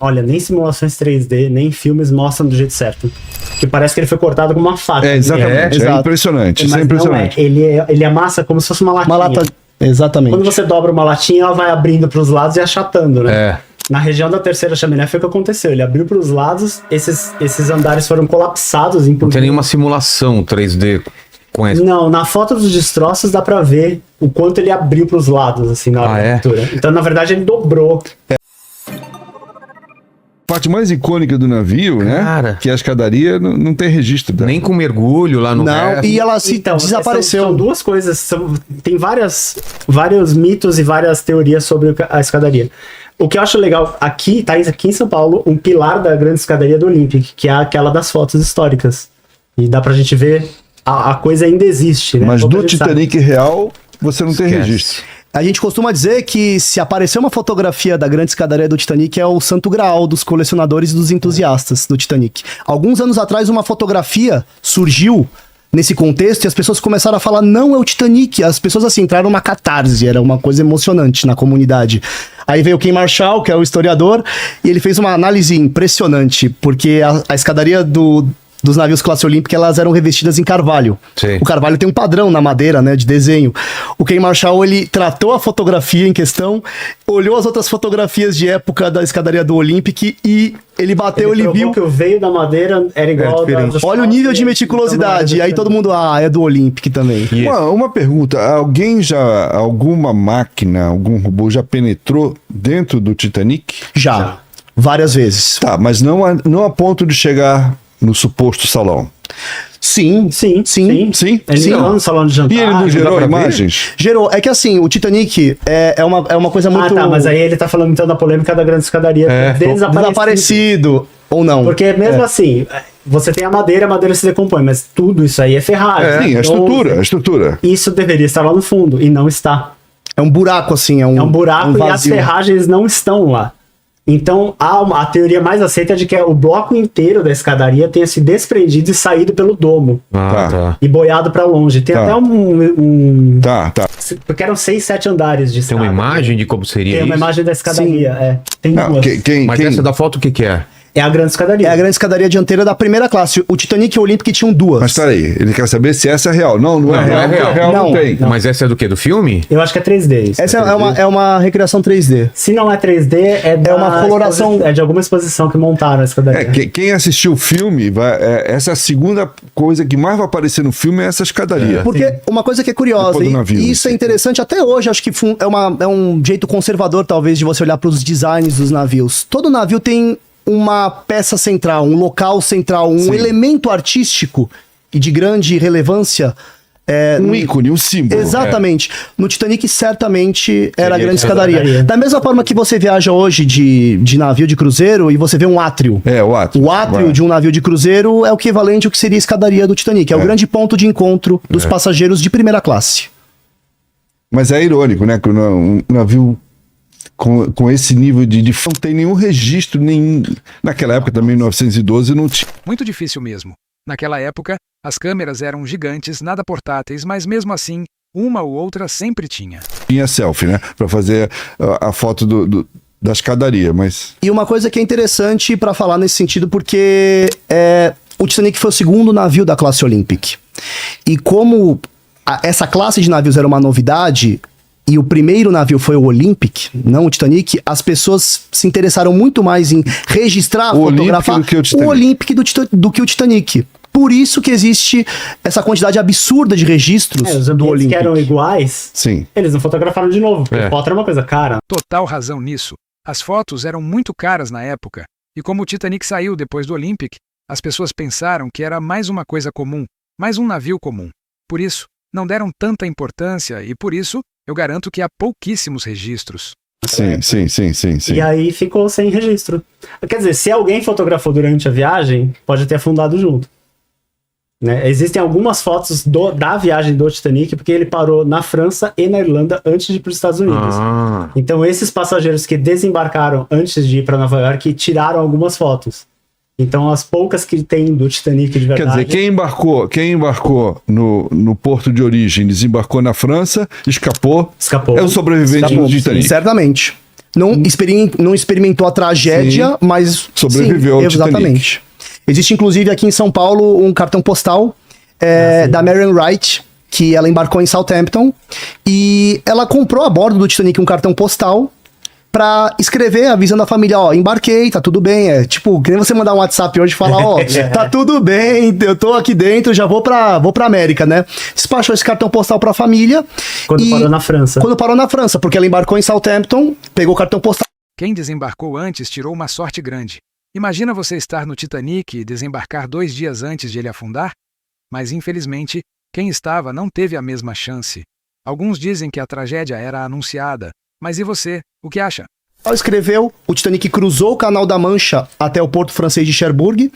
olha, nem simulações 3D, nem filmes mostram do jeito certo. Que parece que ele foi cortado com uma faca. Exatamente. É impressionante. Isso é impressionante. Ele amassa como se fosse uma latinha. Uma lata, exatamente. Quando você dobra uma latinha, ela vai abrindo para os lados e achatando, né? Na região da terceira chaminé foi o que aconteceu. Ele abriu para os lados, esses andares foram colapsados. Não tem nenhuma simulação 3D com essa. Não, na foto dos destroços dá para ver o quanto ele abriu para os lados, assim, na hora da abertura. Então, na verdade, ele dobrou. A parte mais icônica do navio, né? Que é a escadaria, não tem registro dela. Nem com mergulho lá no resto. E ela desapareceu. São duas coisas. Tem vários mitos e várias teorias sobre a escadaria. O que eu acho legal, tá aqui em São Paulo, um pilar da grande escadaria do Olympic, que é aquela das fotos históricas. E dá pra gente ver, a coisa ainda existe, né? Mas do Titanic real, você não tem registro. A gente costuma dizer que se aparecer uma fotografia da grande escadaria do Titanic é o santo graal dos colecionadores e dos entusiastas do Titanic. Alguns anos atrás uma fotografia surgiu nesse contexto e as pessoas começaram a falar, não é o Titanic. As pessoas assim entraram numa catarse, era uma coisa emocionante na comunidade. Aí veio o Ken Marshall, que é o historiador, e ele fez uma análise impressionante, porque a escadaria dos navios classe olímpica, elas eram revestidas em carvalho. Sim. O carvalho tem um padrão na madeira, né, de desenho. O Ken Marshall, ele tratou a fotografia em questão, olhou as outras fotografias de época da escadaria do Olympic e ele bateu, ele viu que o veio da madeira era igual olha o nível de meticulosidade. E aí todo mundo, é do Olympic também. Uma pergunta, alguma máquina, algum robô já penetrou dentro do Titanic? Já. Várias vezes. Tá, mas não a ponto de chegar no suposto salão. Sim. Ele não no salão de jantar. E ele não gerou imagens? Gerou. É que assim, o Titanic é uma coisa muito... mas aí ele tá falando então da polêmica da grande escadaria. Desaparecido ou não. Porque mesmo assim, você tem a madeira se decompõe, mas tudo isso aí é ferragem. Sim, a estrutura. Isso deveria estar lá no fundo, e não está. É um buraco assim, é um buraco e as ferragens não estão lá. Então, a teoria mais aceita é de que o bloco inteiro da escadaria tenha se desprendido e saído pelo domo. E boiado para longe. Tem até porque eram 6, 7 andares de escada. Tem uma imagem de como seria isso? Tem uma imagem da escadaria, Tem duas. Mas essa da foto, o que é? É a grande escadaria. É a grande escadaria dianteira da primeira classe. O Titanic e o Olympic tinham duas. Mas peraí, ele quer saber se essa é real. Não é real. Não tem. Não. Mas essa é do quê? Do filme? Eu acho que é 3D isso. Essa é uma recriação 3D. Se não é 3D, é uma coloração... É de alguma exposição que montaram a escadaria. Quem assistiu o filme, essa é a segunda coisa que mais vai aparecer no filme, é essa escadaria. Porque uma coisa que é curiosa, e isso é interessante até hoje, acho que é um jeito conservador, talvez, de você olhar para os designs dos navios. Todo navio tem uma peça central, um local central, um elemento artístico e de grande relevância. Um ícone, um símbolo. Exatamente. No Titanic, certamente, era a grande escadaria. Da mesma forma que você viaja hoje de navio de cruzeiro e você vê um átrio. O átrio. O átrio de um navio de cruzeiro é o equivalente ao que seria a escadaria do Titanic. É o grande ponto de encontro dos passageiros de primeira classe. Mas é irônico, né? Que um navio com esse nível de não tem nenhum registro, naquela época também, em 1912, não tinha. Muito difícil mesmo. Naquela época, as câmeras eram gigantes, nada portáteis, mas mesmo assim, uma ou outra sempre tinha. Tinha selfie, né? Pra fazer a foto da escadaria, mas... E uma coisa que é interessante pra falar nesse sentido, porque o Titanic foi o segundo navio da classe Olympic. E como essa classe de navios era uma novidade... E o primeiro navio foi o Olympic, não o Titanic, as pessoas se interessaram muito mais em registrar, fotografar o Olympic do que o Titanic. Por isso que existe essa quantidade absurda de registros do Olympic. Que eram iguais, eles não fotografaram de novo, porque foto era uma coisa cara. Total razão nisso. As fotos eram muito caras na época, e como o Titanic saiu depois do Olympic, as pessoas pensaram que era mais uma coisa comum, mais um navio comum. Por isso, não deram tanta importância e por isso, eu garanto que há pouquíssimos registros. Sim. E aí ficou sem registro. Quer dizer, se alguém fotografou durante a viagem, pode ter afundado junto. Né? Existem algumas fotos da viagem do Titanic, porque ele parou na França e na Irlanda antes de ir para os Estados Unidos. Então esses passageiros que desembarcaram antes de ir para Nova York tiraram algumas fotos. Então as poucas que tem do Titanic de verdade... Quer dizer, quem embarcou no porto de origem, desembarcou na França, escapou. É o sobrevivente do Titanic. Certamente. não experimentou a tragédia, mas sobreviveu ao Titanic. Exatamente. Existe, inclusive, aqui em São Paulo, um cartão postal da Marian Wright, que ela embarcou em Southampton, e ela comprou a bordo do Titanic um cartão postal pra escrever, avisando a família, ó, embarquei, tá tudo bem. É tipo, que nem você mandar um WhatsApp hoje e falar, ó, tá tudo bem, eu tô aqui dentro, já vou pra América, né? Despachou esse cartão postal pra família. Quando parou na França. Quando parou na França, porque ela embarcou em Southampton, pegou o cartão postal. Quem desembarcou antes tirou uma sorte grande. Imagina você estar no Titanic e desembarcar 2 dias antes de ele afundar? Mas, infelizmente, quem estava não teve a mesma chance. Alguns dizem que a tragédia era anunciada. Mas e você? O que acha? Ela escreveu, o Titanic cruzou o Canal da Mancha até o porto francês de Cherbourg,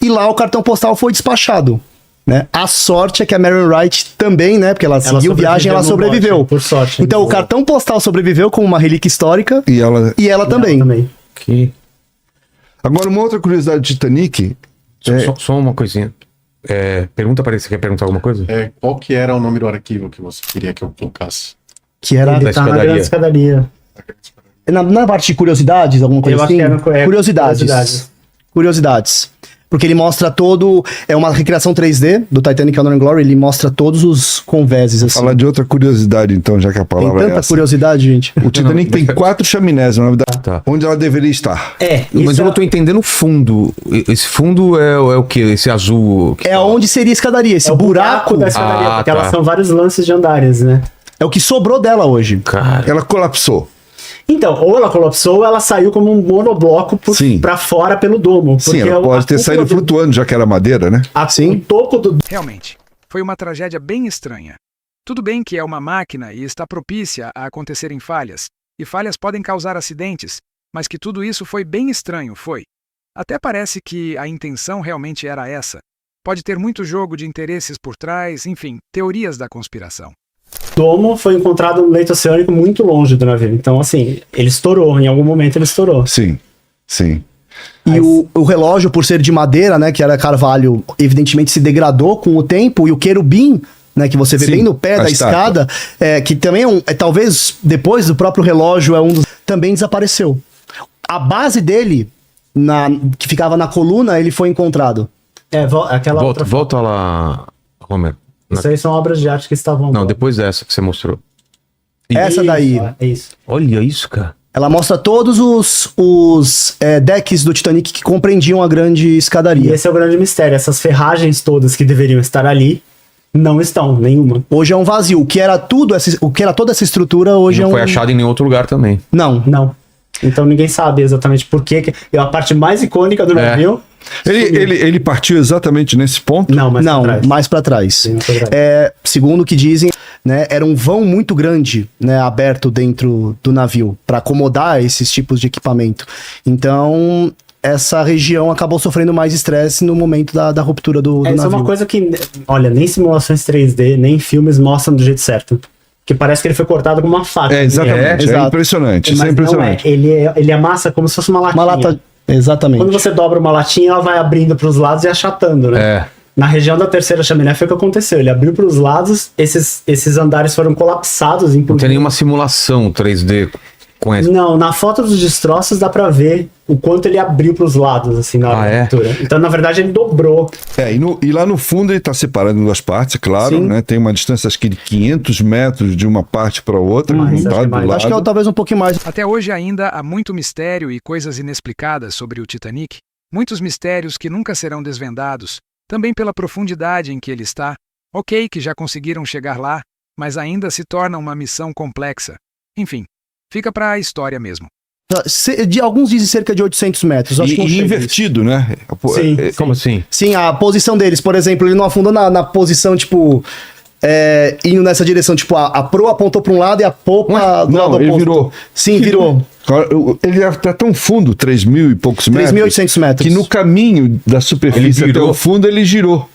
e lá o cartão postal foi despachado. Né? A sorte é que a Marian Wright também, né? Porque ela seguiu viagem, ela sobreviveu. Por sorte. Então o cartão postal sobreviveu como uma relíquia histórica E ela também. Que... Agora, uma outra curiosidade do Titanic. Só uma coisinha. Pergunta para ele, você quer perguntar alguma coisa? Qual que era o nome do arquivo que você queria que eu colocasse? Que era Ele tá na grande escadaria. na parte de curiosidades, alguma coisa Eu acho assim? que era Curiosidades. Porque ele mostra todo... É uma recriação 3D do Titanic Honor and Glory, ele mostra todos os convéses, assim. Falar de outra curiosidade, então, já que a Tem palavra é tanta essa. curiosidade, gente. O Titanic tem 4 chaminés, na verdade, Tá. onde ela deveria estar. Mas eu não tô entendendo o fundo. Esse fundo é o quê? Esse azul? É onde seria a escadaria, esse É o buraco. da escadaria, porque tá. elas são vários lances de andares, né? É o que sobrou dela hoje. Cara, Ela colapsou. Então, ou ela colapsou ou ela saiu como um monobloco Sim. pra fora pelo domo. Sim, ela pode ter saído flutuando, já que era madeira, né? O topo do... Realmente, foi uma tragédia bem estranha. Tudo bem que é uma máquina e está propícia a acontecerem falhas, e falhas podem causar acidentes, mas que tudo isso foi bem estranho, foi. Até parece que a intenção realmente era essa. Pode ter muito jogo de interesses por trás, enfim, teorias da conspiração. domo foi encontrado no leito oceânico muito longe do navio. Então, assim, ele estourou. Em algum momento ele estourou. Sim, sim. E o relógio, por ser de madeira, né, que era carvalho, evidentemente se degradou com o tempo, e o querubim, né, que você vê Sim, bem no pé a da estátua. escada, que também talvez depois do próprio relógio também desapareceu. A base dele, que ficava na coluna, ele foi encontrado. Aquela outra... volta lá, Homer. Isso aí são obras de arte que estavam... Não, depois dessa que você mostrou. Essa daí. É isso. Olha isso, cara. Ela mostra todos os decks do Titanic que compreendiam a grande E escadaria. esse é o grande mistério. Essas ferragens todas que deveriam estar ali, não estão, nenhuma. Hoje é um vazio. O que era toda essa estrutura, hoje Não é um... foi achado em nenhum outro lugar também. Não. Então ninguém sabe exatamente por que... É a parte mais icônica do navio. Ele partiu exatamente nesse ponto? Não, mas Não, pra trás. mais pra trás. Sim, pra trás. Segundo o que dizem, né, era um vão muito grande, né, aberto dentro do navio para acomodar esses tipos de equipamento. Então, essa região acabou sofrendo mais estresse no momento da ruptura do Isso é navio. uma coisa que, olha, nem simulações 3D, nem filmes mostram do jeito certo. Que parece que ele foi cortado com uma faca. Exatamente. É exato. impressionante. Isso Mas é impressionante. não é. Ele amassa como se fosse uma latinha. Uma lata... Exatamente. Quando você dobra uma latinha, ela vai abrindo para os lados e achatando, né? Na região da terceira chaminé foi o que aconteceu. Ele abriu para os lados, esses andares foram colapsados. Não tem nenhuma simulação 3D com essa. Não, na foto dos destroços dá pra ver o quanto ele abriu pros lados, assim, na hora da ruptura. Então, na verdade, ele dobrou. E lá no fundo ele está separado em 2 partes, claro, Sim. né? Tem uma distância, acho que de 500 metros de uma parte para outra, Mais, tá, acho que do mais. lado. Acho que é talvez um pouquinho mais. Até hoje ainda há muito mistério e coisas inexplicadas sobre o Titanic, muitos mistérios que nunca serão desvendados, também pela profundidade em que ele está. Ok que já conseguiram chegar lá, mas ainda se torna uma missão complexa. Enfim, fica para a história mesmo. Alguns dizem cerca de 800 metros. Acho que não E chega a isso. invertido, né? Sim. Como assim? Sim, a posição deles, por exemplo, ele não afundou na posição, tipo, indo nessa direção, tipo, a proa apontou para um lado e a popa do não, lado ele oposto. virou. Sim, virou. Ele está tão fundo, 3.000 e poucos metros. 3.800 metros. Que no caminho da superfície Ele até virou. o fundo ele girou.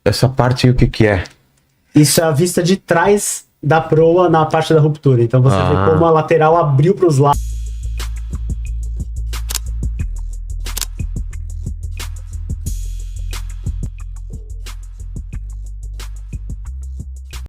Essa parte aí, o que que é? Isso é a vista de trás da proa na parte da ruptura. Então, você vê como a lateral abriu pros lados.